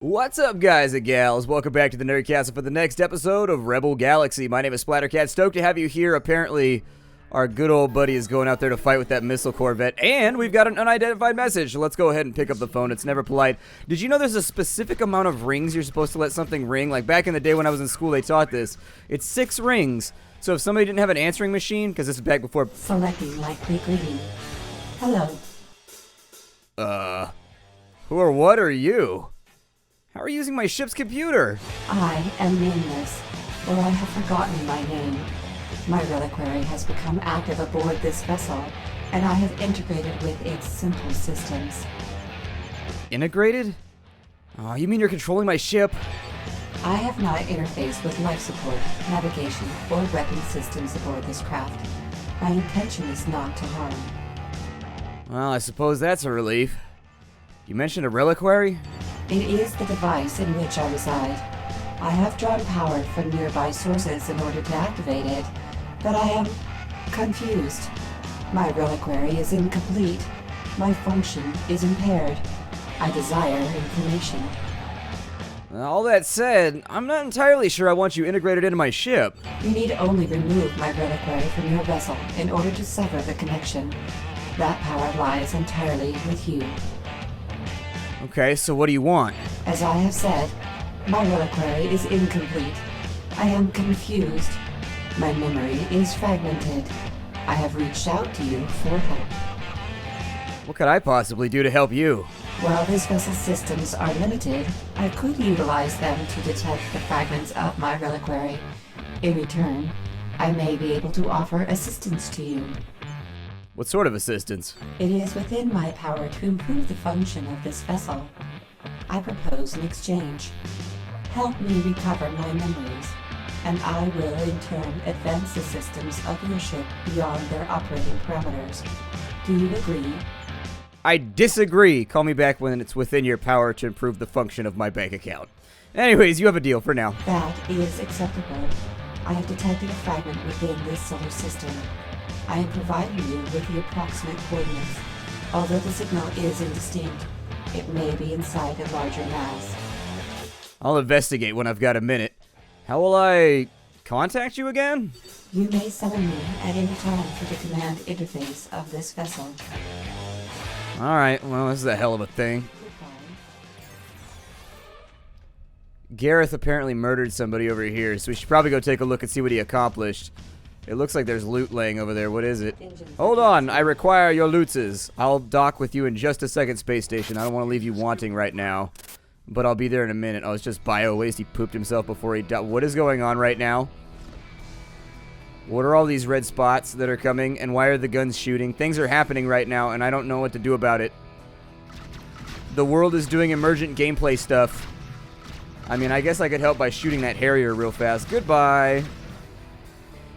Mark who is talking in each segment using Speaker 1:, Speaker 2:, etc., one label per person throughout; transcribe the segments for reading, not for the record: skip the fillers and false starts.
Speaker 1: What's up, guys and gals? Welcome back to the Nerdcastle for the next episode of Rebel Galaxy. My name is Splattercat. Stoked to have you here. Apparently, our good old buddy is going out there to fight with that missile corvette, and we've got an unidentified message. So let's go ahead and pick up the phone. It's never polite. Did you know there's a specific amount of rings you're supposed to let something ring? Like back in the day when I was in school, they taught this. It's 6 rings. So if somebody didn't have an answering machine, because this is back before...
Speaker 2: Selecting likely greeting. Hello.
Speaker 1: Who or what are you? How are you using my ship's computer?
Speaker 2: I am nameless, or I have forgotten my name. My reliquary has become active aboard this vessel, and I have integrated with its simple systems.
Speaker 1: Integrated? Oh, you mean you're controlling my ship?
Speaker 2: I have not interfaced with life support, navigation, or weapon systems aboard this craft. My intention is not to harm.
Speaker 1: Well, I suppose that's a relief. You mentioned a reliquary?
Speaker 2: It is the device in which I reside. I have drawn power from nearby sources in order to activate it, but I am confused. My reliquary is incomplete. My function is impaired. I desire information.
Speaker 1: All that said, I'm not entirely sure I want you integrated into my ship.
Speaker 2: You need only remove my reliquary from your vessel in order to sever the connection. That power lies entirely with you.
Speaker 1: Okay, so what do you want?
Speaker 2: As I have said, my reliquary is incomplete. I am confused. My memory is fragmented. I have reached out to you for help.
Speaker 1: What could I possibly do to help you?
Speaker 2: While this vessel's systems are limited, I could utilize them to detect the fragments of my reliquary. In return, I may be able to offer assistance to you.
Speaker 1: What sort of assistance?
Speaker 2: It is within my power to improve the function of this vessel. I propose an exchange. Help me recover my memories, and I will in turn advance the systems of your ship beyond their operating parameters. Do you agree?
Speaker 1: I disagree. Call me back when it's within your power to improve the function of my bank account. Anyways, you have a deal for now.
Speaker 2: That is acceptable. I have detected a fragment within this solar system. I am providing you with the approximate coordinates. Although the signal is indistinct, it may be inside a larger mass.
Speaker 1: I'll investigate when I've got a minute. How will I contact you again?
Speaker 2: You may summon me at any time through the command interface of this vessel.
Speaker 1: Alright, well, this is a hell of a thing.
Speaker 2: Goodbye.
Speaker 1: Gareth apparently murdered somebody over here, so we should probably go take a look and see what he accomplished. It looks like there's loot laying over there. What is it? Hold on, I require your lootses. I'll dock with you in just a second, space station. I don't want to leave you wanting right now, but I'll be there in a minute. Oh, it's just bio waste. He pooped himself before he died. What is going on right now? What are all these red spots that are coming, and why are the guns shooting? Things are happening right now, and I don't know what to do about it. The world is doing emergent gameplay stuff. I mean, I guess I could help by shooting that Harrier real fast. Goodbye.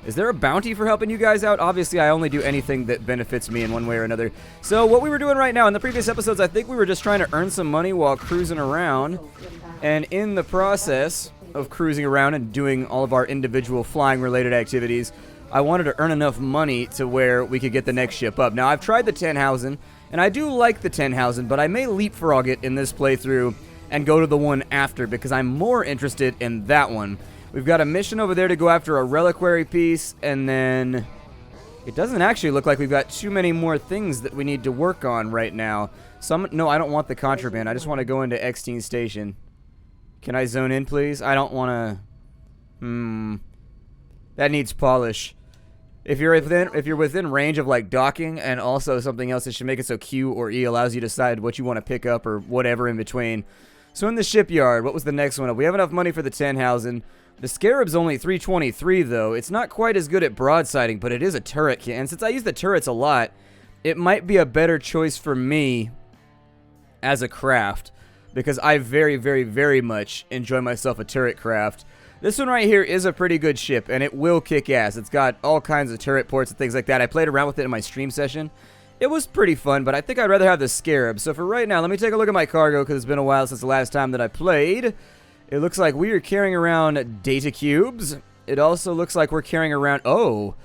Speaker 1: Is there a bounty for helping you guys out? Obviously, I only do anything that benefits me in one way or another. So what we were doing right now, in the previous episodes, I think we were just trying to earn some money while cruising around. And in the process of cruising around and doing all of our individual flying-related activities, I wanted to earn enough money to where we could get the next ship up. Now, I've tried the Tannhausen, and I do like the Tannhausen, but I may leapfrog it in this playthrough and go to the one after, because I'm more interested in that one. We've got a mission over there to go after a reliquary piece, and then it doesn't actually look like we've got too many more things that we need to work on right now. No, I don't want the contraband. I just want to go into X-Teen Station. Can I zone in, please? I don't want to... That needs polish. If you're within range of like docking and also something else that should make it so Q or E allows you to decide what you want to pick up or whatever in between. So in the shipyard, what was the next one? We have enough money for the Tannhausen. The Scarab's only 323 though. It's not quite as good at broadsiding, but it is a turret kit. And since I use the turrets a lot, it might be a better choice for me as a craft, because I very, very, very much enjoy myself a turret craft. This one right here is a pretty good ship, and it will kick ass. It's got all kinds of turret ports and things like that. I played around with it in my stream session. It was pretty fun, but I think I'd rather have the Scarab. So for right now, let me take a look at my cargo, because it's been a while since the last time that I played. It looks like we are carrying around data cubes. It also looks like we're carrying around... Oh,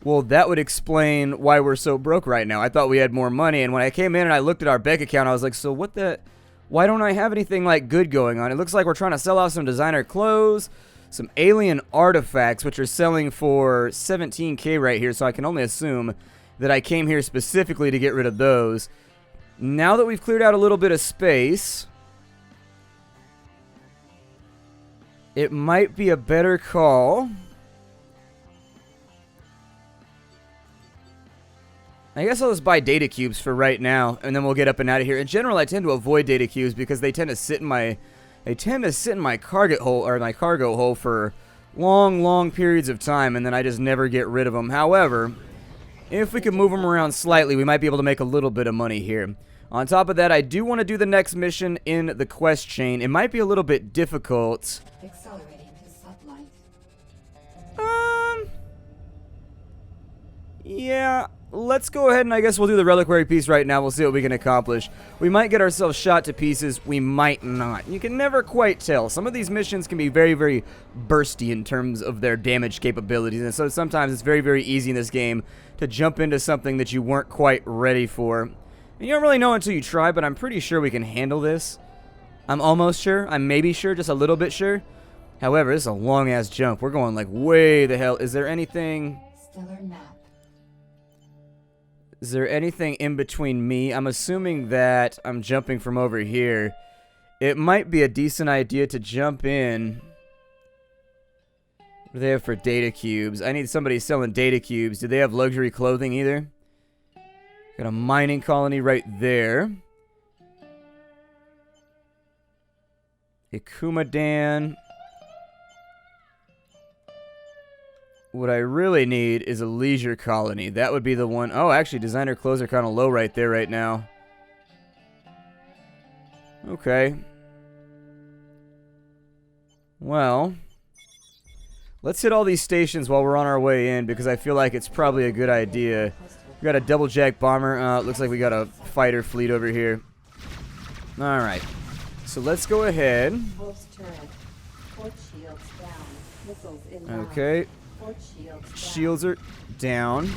Speaker 1: well, that would explain why we're so broke right now. I thought we had more money, and when I came in and I looked at our bank account, I was like, so what the Why don't I have anything, like, good going on? It looks like we're trying to sell off some designer clothes, some alien artifacts, which are selling for 17K right here, so I can only assume that I came here specifically to get rid of those. Now that we've cleared out a little bit of space, it might be a better call. I guess I'll just buy data cubes for right now, and then we'll get up and out of here. In general, I tend to avoid data cubes because they tend to sit in my cargo hole for long periods of time, and then I just never get rid of them. However, if we can move them around slightly, we might be able to make a little bit of money here. On top of that, I do want to do the next mission in the quest chain. It might be a little bit difficult.
Speaker 2: Accelerating to sublight.
Speaker 1: Yeah, let's go ahead and I guess we'll do the reliquary piece right now. We'll see what we can accomplish. We might get ourselves shot to pieces. We might not. You can never quite tell. Some of these missions can be very bursty in terms of their damage capabilities. And so sometimes it's very easy in this game to jump into something that you weren't quite ready for. And you don't really know until you try, but I'm pretty sure we can handle this. I'm almost sure. I'm maybe sure, just a little bit sure. However, this is a long-ass jump. We're going like way the hell. Is there anything...
Speaker 2: Stellar map.
Speaker 1: Is there anything in between me? I'm assuming that I'm jumping from over here. It might be a decent idea to jump in. What do they have for data cubes? I need somebody selling data cubes. Do they have luxury clothing either? Got a mining colony right there. Ikumadan. What I really need is a leisure colony. That would be the one. Oh, actually, designer clothes are kind of low right there right now. Okay. Well, let's hit all these stations while we're on our way in, because I feel like it's probably a good idea. We got a double jack bomber. Looks like we got a fighter fleet over here. All right. So let's go ahead. Okay. Shields are down.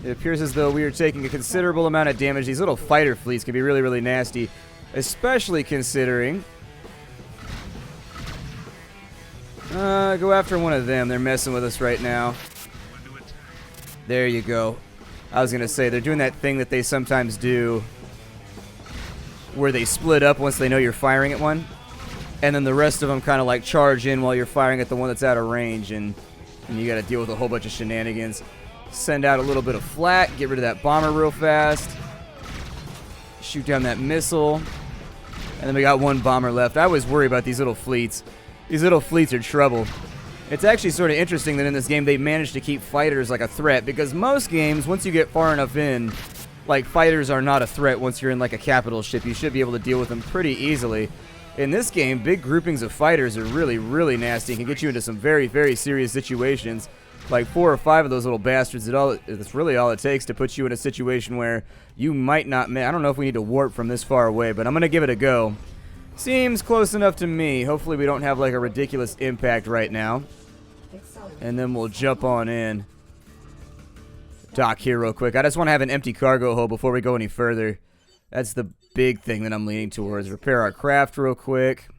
Speaker 1: It appears as though we are taking a considerable amount of damage. These little fighter fleets can be really nasty, especially considering... go after one of them. They're messing with us right now. There you go. I was going to say, they're doing that thing that they sometimes do where they split up once they know you're firing at one, and then the rest of them kind of like charge in while you're firing at the one that's out of range, and you got to deal with a whole bunch of shenanigans. Send out a little bit of flak, get rid of that bomber real fast, shoot down that missile, and then we got one bomber left. I always worry about these little fleets. These little fleets are trouble. It's actually sort of interesting that in this game they managed to keep fighters like a threat, because most games, once you get far enough in, like, fighters are not a threat once you're in like a capital ship. You should be able to deal with them pretty easily. In this game, big groupings of fighters are really nasty and can get you into some very serious situations. Like 4 or 5 of those little bastards, it's really all it takes to put you in a situation where you might not... I don't know if we need to warp from this far away, but I'm going to give it a go. Seems close enough to me. Hopefully we don't have like a ridiculous impact right now. And then we'll jump on in. Dock here real quick. I just want to have an empty cargo hold before we go any further. That's the big thing that I'm leaning towards. Repair our craft real quick.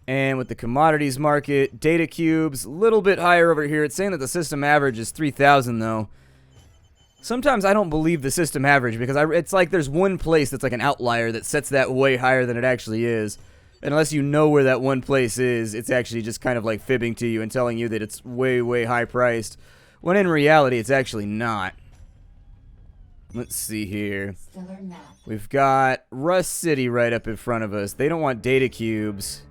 Speaker 1: And with the commodities market, data cubes, a little bit higher over here. It's saying that the system average is 3,000 though. Sometimes I don't believe the system average, because it's like there's one place that's like an outlier that sets that way higher than it actually is. And unless you know where that one place is, it's actually just kind of like fibbing to you and telling you that it's way high priced, when in reality it's actually not. Let's see here. We've got Rust City right up in front of us. They don't want data cubes.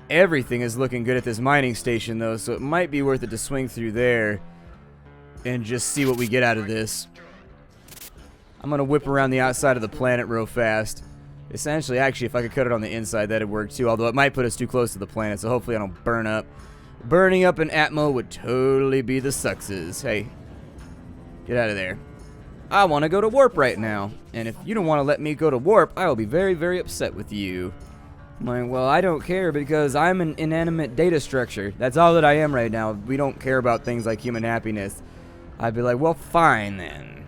Speaker 1: Everything is looking good at this mining station though, so it might be worth it to swing through there and just see what we get out of this. I'm going to whip around the outside of the planet real fast. Essentially, actually, if I could cut it on the inside, that'd work too, although it might put us too close to the planet, so hopefully I don't burn up. Burning up an Atmo would totally be the suckses. Hey, get out of there. I want to go to warp right now, and if you don't want to let me go to warp, I will be very upset with you. I'm like, well, I don't care because I'm an inanimate data structure. That's all that I am right now. We don't care about things like human happiness. I'd be like, well, fine then.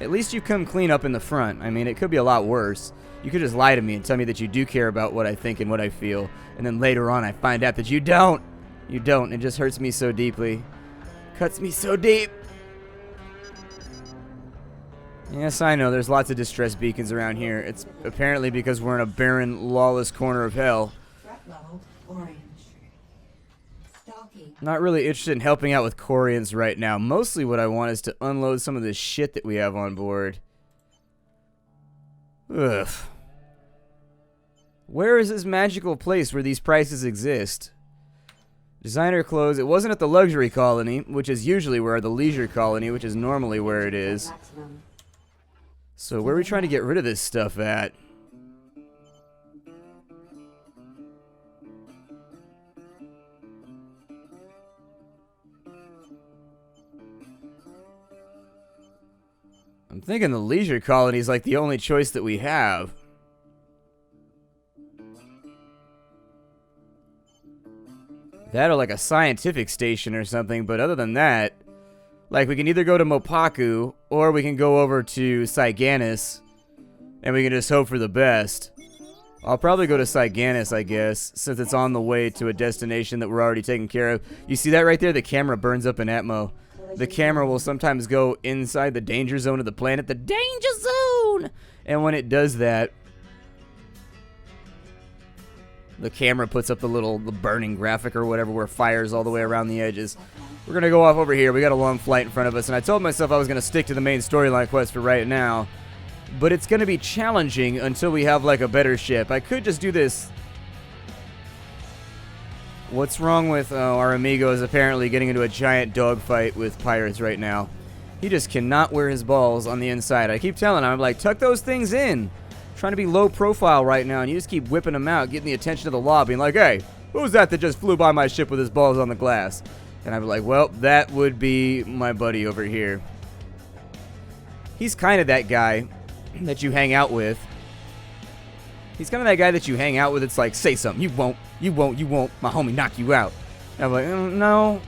Speaker 1: At least you come clean up in the front. I mean, it could be a lot worse. You could just lie to me and tell me that you do care about what I think and what I feel, and then later on I find out that you don't. You don't. It just hurts me so deeply. Cuts me so deep. Yes, I know. There's lots of distress beacons around here. It's apparently because we're in a barren, lawless corner of hell.
Speaker 2: Threat level orange. Stalking.
Speaker 1: Not really interested in helping out with Corians right now. Mostly what I want is to unload some of this shit that we have on board. Ugh. Where is this magical place where these prices exist? Designer clothes. It wasn't at the luxury colony, which is usually where the leisure colony, which is normally where it is.
Speaker 2: Maximum.
Speaker 1: So where are we trying to get rid of this stuff at? I'm thinking the leisure colony is like the only choice that we have. That or like a scientific station or something, but other than that, like we can either go to Mopaku or we can go over to Saiganis and we can just hope for the best. I'll probably go to Saiganis, I guess, since it's on the way to a destination that we're already taking care of. You see that right there? The camera burns up in Atmo. The camera will sometimes go inside the danger zone of the planet. The danger zone! And when it does that, the camera puts up the burning graphic or whatever where it fires all the way around the edges. We're going to go off over here. We got a long flight in front of us, and I told myself I was going to stick to the main storyline quest for right now. But it's going to be challenging until we have, like, a better ship. I could just do this. What's wrong with our amigo is apparently getting into a giant dogfight with pirates right now. He just cannot wear his balls on the inside. I keep telling him, I'm like, tuck those things in. I'm trying to be low profile right now, and you just keep whipping them out, getting the attention of the law, being like, hey, who's that just flew by my ship with his balls on the glass? And I'm like, well, that would be my buddy over here. He's kind of that guy that you hang out with. He's kind of that guy that you hang out with. It's like, say something. You won't. You won't. You won't. My homie knock you out. And I'm like, no.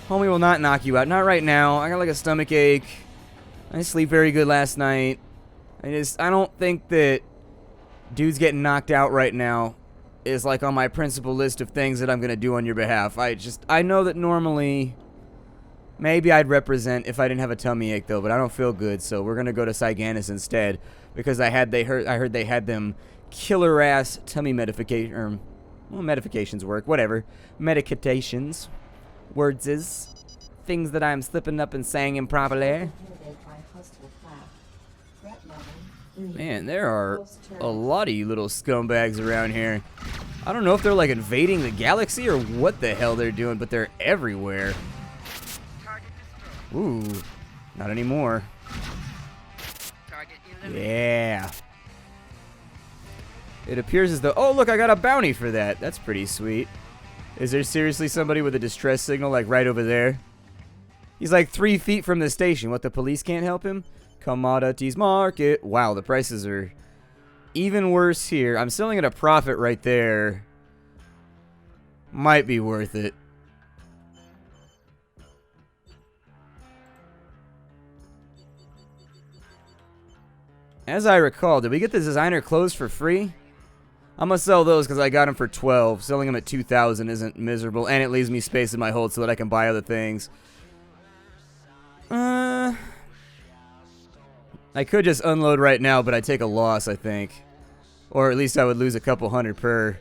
Speaker 1: Homie will not knock you out. Not right now. I got like a stomach ache. I didn't sleep very good last night. I don't think that dudes getting knocked out right now is like on my principal list of things that I'm going to do on your behalf. I know that normally maybe I'd represent if I didn't have a tummy ache though, but I don't feel good, so we're going to go to Saiganis instead because I heard they had them killer ass tummy medication, or well, medications work, whatever. Medications, wordses, things that I'm slipping up and saying improperly. Man, there are a lot of you little scumbags around here. I don't know if they're like invading the galaxy or what the hell they're doing, but they're everywhere. Ooh, not anymore. Yeah. It appears as though... Oh, look, I got a bounty for that. That's pretty sweet. Is there seriously somebody with a distress signal like right over there? He's like 3 feet from the station. What, the police can't help him? Commodities market. Wow, the prices are even worse here. I'm selling at a profit right there. Might be worth it. As I recall, did we get the designer clothes for free? I'm going to sell those because I got them for 12. Selling them at 2,000 isn't miserable, and it leaves me space in my hold so that I can buy other things. I could just unload right now, but I'd take a loss, I think. Or at least I would lose a couple hundred per.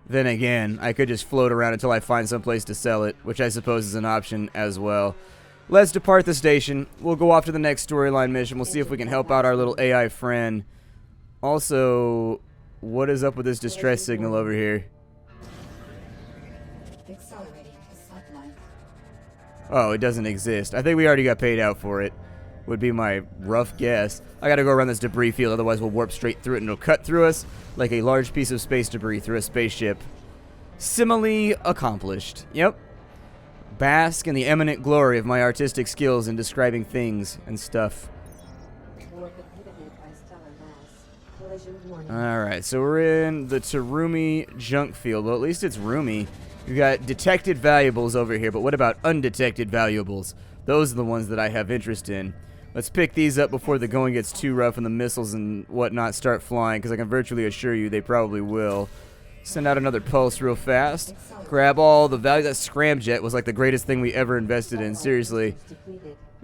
Speaker 1: Then again, I could just float around until I find some place to sell it, which I suppose is an option as well. Let's depart the station. We'll go off to the next storyline mission. We'll see if we can help out our little AI friend. Also, what is up with this distress signal over here? Oh, it doesn't exist. I think we already got paid out for it. Would be my rough guess. I gotta go around this debris field, otherwise we'll warp straight through it and it'll cut through us like a large piece of space debris through a spaceship. Simile accomplished. Yep. Bask in the eminent glory of my artistic skills in describing things and stuff. Alright, so we're in the Terumi junk field. Well, at least it's roomy. We've got detected valuables over here, but what about undetected valuables? Those are the ones that I have interest in. Let's pick these up before the going gets too rough and the missiles and whatnot start flying, because I can virtually assure you they probably will. Send out another pulse real fast. Grab all the value. That scramjet was like the greatest thing we ever invested in. Seriously.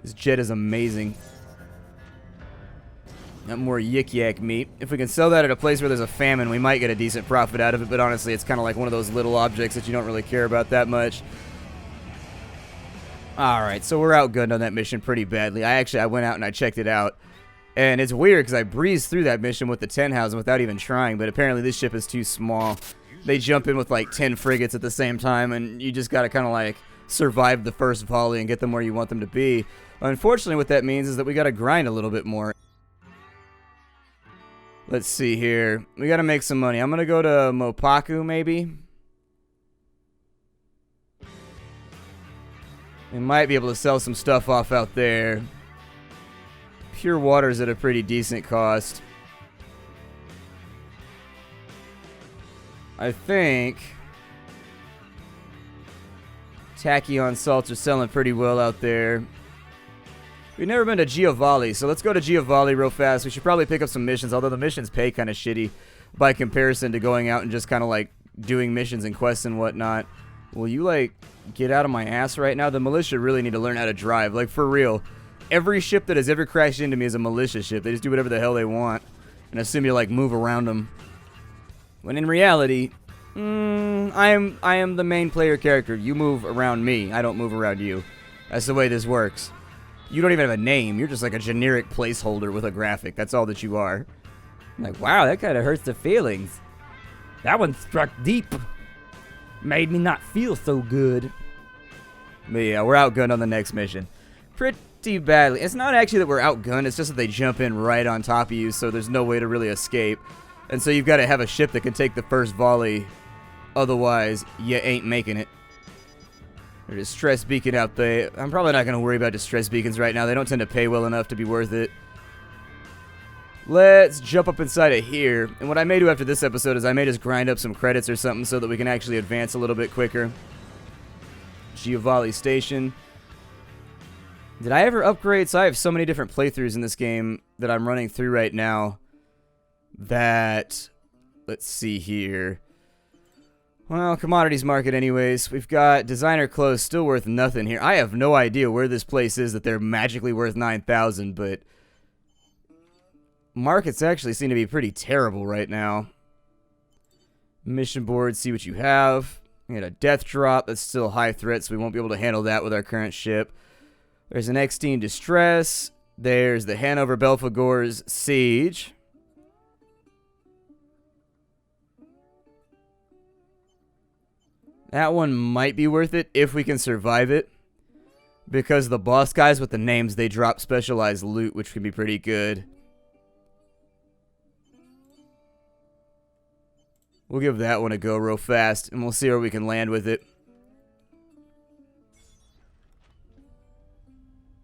Speaker 1: This jet is amazing. Got more yik-yak meat. If we can sell that at a place where there's a famine, we might get a decent profit out of it, but honestly, it's kind of like one of those little objects that you don't really care about that much. Alright, so we're outgunned on that mission pretty badly. I went out and I checked it out. And it's weird because I breezed through that mission with the 10,000 without even trying, but apparently this ship is too small. They jump in with like 10 frigates at the same time, and you just gotta kind of like survive the first volley and get them where you want them to be. Unfortunately, what that means is that we gotta grind a little bit more. Let's see here. We gotta make some money. I'm gonna go to Mopaku, maybe. We might be able to sell some stuff off out there. Pure water's at a pretty decent cost. I think tachyon salts are selling pretty well out there. We've never been to Giovanni, so let's go to Giovanni real fast. We should probably pick up some missions, although the missions pay kind of shitty by comparison to going out and just kind of like doing missions and quests and whatnot. Will you like get out of my ass right now? The militia really need to learn how to drive, like for real. Every ship that has ever crashed into me is a militia ship. They just do whatever the hell they want and assume you like move around them. When in reality, I am the main player character. You move around me. I don't move around you. That's the way this works. You don't even have a name. You're just like a generic placeholder with a graphic. That's all that you are. I'm like, wow, that kind of hurts the feelings. That one struck deep. Made me not feel so good. But yeah, we're outgunned on the next mission. Pretty badly. It's not actually that we're outgunned. It's just that they jump in right on top of you, so there's no way to really escape. And so you've got to have a ship that can take the first volley. Otherwise, you ain't making it. There's a distress beacon out there. I'm probably not going to worry about distress beacons right now. They don't tend to pay well enough to be worth it. Let's jump up inside of here. And what I may do after this episode is I may just grind up some credits or something so that we can actually advance a little bit quicker. Giovanni Station. Did I ever upgrade? So I have so many different playthroughs in this game that I'm running through right now that... Let's see here. Well, commodities market anyways. We've got designer clothes still worth nothing here. I have no idea where this place is that they're magically worth 9,000, but markets actually seem to be pretty terrible right now. Mission board, see what you have. We got a death drop that's still high threat, so we won't be able to handle that with our current ship. There's an X-Team Distress. There's the Hanover Belfagor's Siege. That one might be worth it if we can survive it. Because the boss guys with the names, they drop specialized loot, which can be pretty good. We'll give that one a go real fast, and we'll see where we can land with it.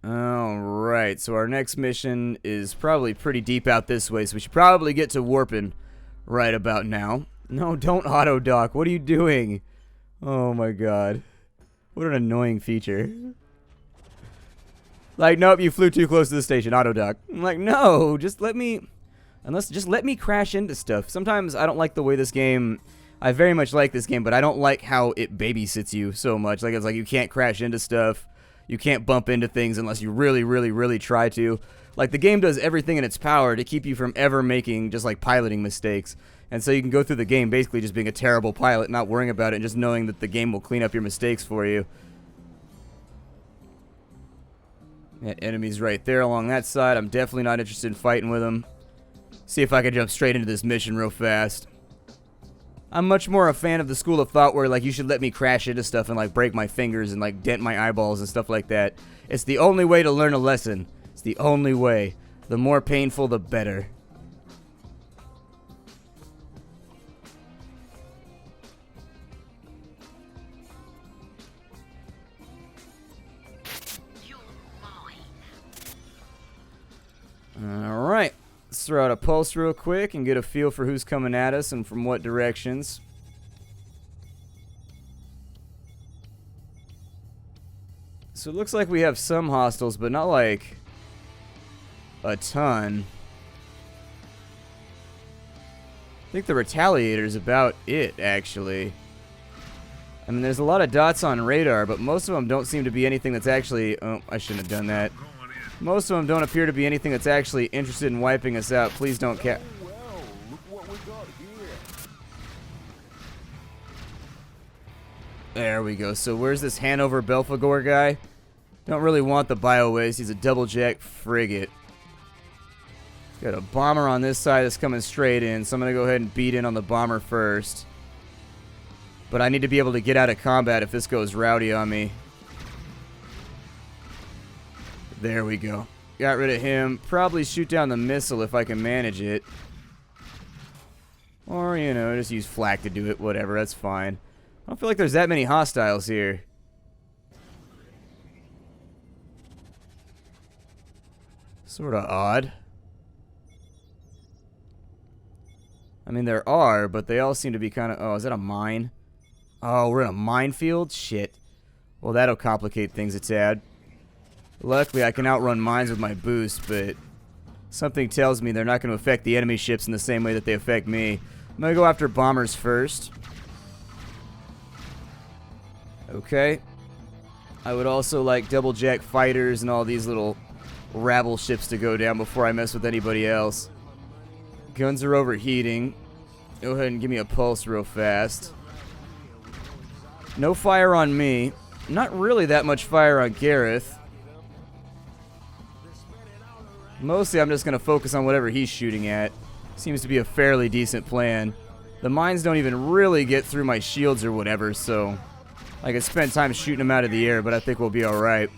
Speaker 1: Alright, so our next mission is probably pretty deep out this way, so we should probably get to warping right about now. No, don't auto-dock. What are you doing? Oh my god. What an annoying feature. Like, nope, you flew too close to the station. Auto-dock. I'm like, no, just let me... just let me crash into stuff. Sometimes I don't like the way this game... I very much like this game, but I don't like how it babysits you so much. Like, it's like you can't crash into stuff. You can't bump into things unless you really, really, really try to. Like, the game does everything in its power to keep you from ever making just, like, piloting mistakes. And so you can go through the game basically just being a terrible pilot, not worrying about it, and just knowing that the game will clean up your mistakes for you. That enemy's right there along that side. I'm definitely not interested in fighting with them. See if I can jump straight into this mission real fast. I'm much more a fan of the school of thought where, like, you should let me crash into stuff and, like, break my fingers and, like, dent my eyeballs and stuff like that. It's the only way to learn a lesson. It's the only way. The more painful, the better. Alright. Let's throw out a pulse real quick and get a feel for who's coming at us and from what directions. So it looks like we have some hostiles, but not like a ton. I think the Retaliator's about it, actually. I mean, there's a lot of dots on radar, but most of them don't seem to be anything that's actually... Oh, I shouldn't have done that. Most of them don't appear to be anything that's actually interested in wiping us out. Please don't There we go. So where's this Hanover Belphegor guy? Don't really want the Biowaste. He's a double-jack frigate. Got a bomber on this side that's coming straight in, so I'm going to go ahead and beat in on the bomber first. But I need to be able to get out of combat if this goes rowdy on me. There we go. Got rid of him. Probably shoot down the missile if I can manage it. Or, you know, just use flak to do it. Whatever, that's fine. I don't feel like there's that many hostiles here. Sort of odd. I mean, there are, but they all seem to be kind of... Oh, is that a mine? Oh, we're in a minefield? Shit. Well, that'll complicate things a tad. Luckily, I can outrun mines with my boost, but something tells me they're not going to affect the enemy ships in the same way that they affect me. I'm going to go after bombers first. Okay. I would also like double-jack fighters and all these little rabble ships to go down before I mess with anybody else. Guns are overheating. Go ahead and give me a pulse real fast. No fire on me. Not really that much fire on Gareth. Mostly I'm just going to focus on whatever he's shooting at. Seems to be a fairly decent plan. The mines don't even really get through my shields or whatever, so I could spend time shooting them out of the air, but I think we'll be alright.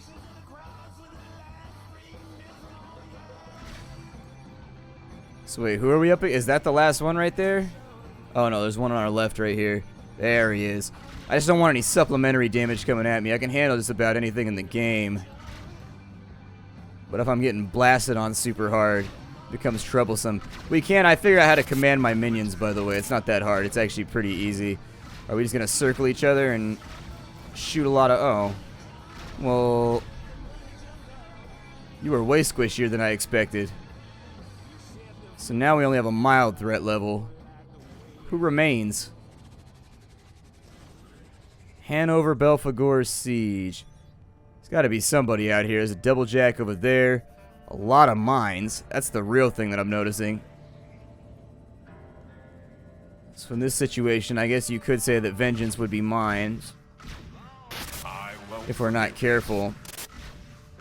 Speaker 1: So wait, who are we up against? Is that the last one right there? Oh no, there's one on our left right here. There he is. I just don't want any supplementary damage coming at me. I can handle just about anything in the game. But if I'm getting blasted on super hard, it becomes troublesome. I figured out how to command my minions, by the way. It's not that hard. It's actually pretty easy. Are we just going to circle each other and shoot a lot of... Oh. Well... You were way squishier than I expected. So now we only have a mild threat level. Who remains? Hanover Belphegor Siege. There's got to be somebody out here. There's a double jack over there. A lot of mines. That's the real thing that I'm noticing. So in this situation, I guess you could say that vengeance would be mine. If we're not careful.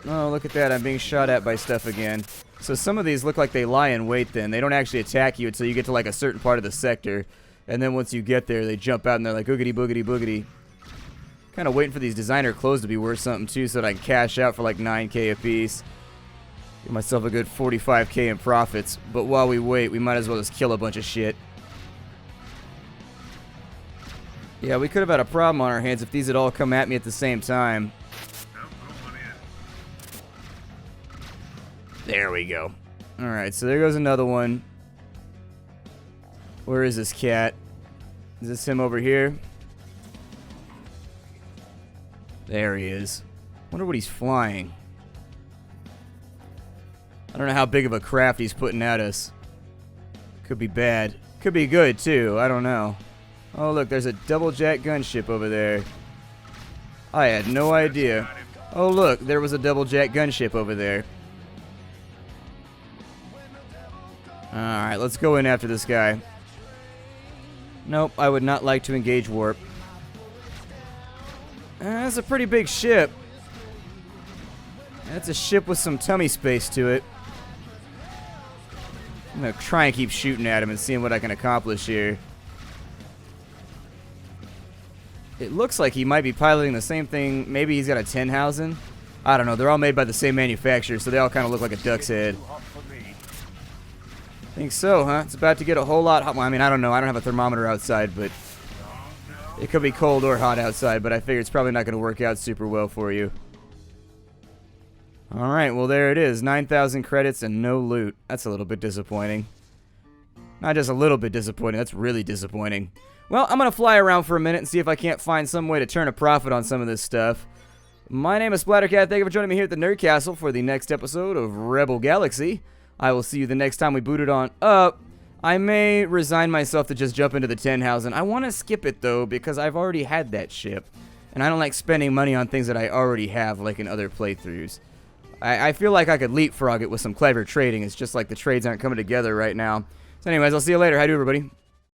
Speaker 1: Oh, look at that. I'm being shot at by stuff again. So some of these look like they lie in wait then. They don't actually attack you until you get to like a certain part of the sector. And then once you get there, they jump out and they're like, oogity boogity boogity. Kind of waiting for these designer clothes to be worth something too so that I can cash out for like 9k a piece. Give myself a good 45k in profits. But while we wait, we might as well just kill a bunch of shit. Yeah, we could have had a problem on our hands if these had all come at me at the same time. There we go. Alright, so there goes another one. Where is this cat? Is this him over here? There he is. Wonder what he's flying. I don't know how big of a craft he's putting at us. Could be bad. Could be good, too. I don't know. Oh, look, there's a double-jack gunship over there. I had no idea. Oh, look, there was a double-jack gunship over there. Alright, let's go in after this guy. Nope, I would not like to engage warp. That's a pretty big ship. That's a ship with some tummy space to it. I'm gonna try and keep shooting at him and seeing what I can accomplish here. It looks like he might be piloting the same thing. Maybe he's got a Tenhausen. I don't know. They're all made by the same manufacturer, so they all kind of look like a duck's head. Think so, huh? It's about to get a whole lot hot. Well, I mean, I don't know. I don't have a thermometer outside, but it could be cold or hot outside, but I figure it's probably not going to work out super well for you. Alright, well, there it is. 9,000 credits and no loot. That's a little bit disappointing. Not just a little bit disappointing. That's really disappointing. Well, I'm going to fly around for a minute and see if I can't find some way to turn a profit on some of this stuff. My name is Splattercat. Thank you for joining me here at the Nerd Castle for the next episode of Rebel Galaxy. I will see you the next time we boot it on up. I may resign myself to just jump into the 10,000. I want to skip it, though, because I've already had that ship. And I don't like spending money on things that I already have, like in other playthroughs. I feel like I could leapfrog it with some clever trading. It's just like the trades aren't coming together right now. So anyways, I'll see you later. How do, everybody?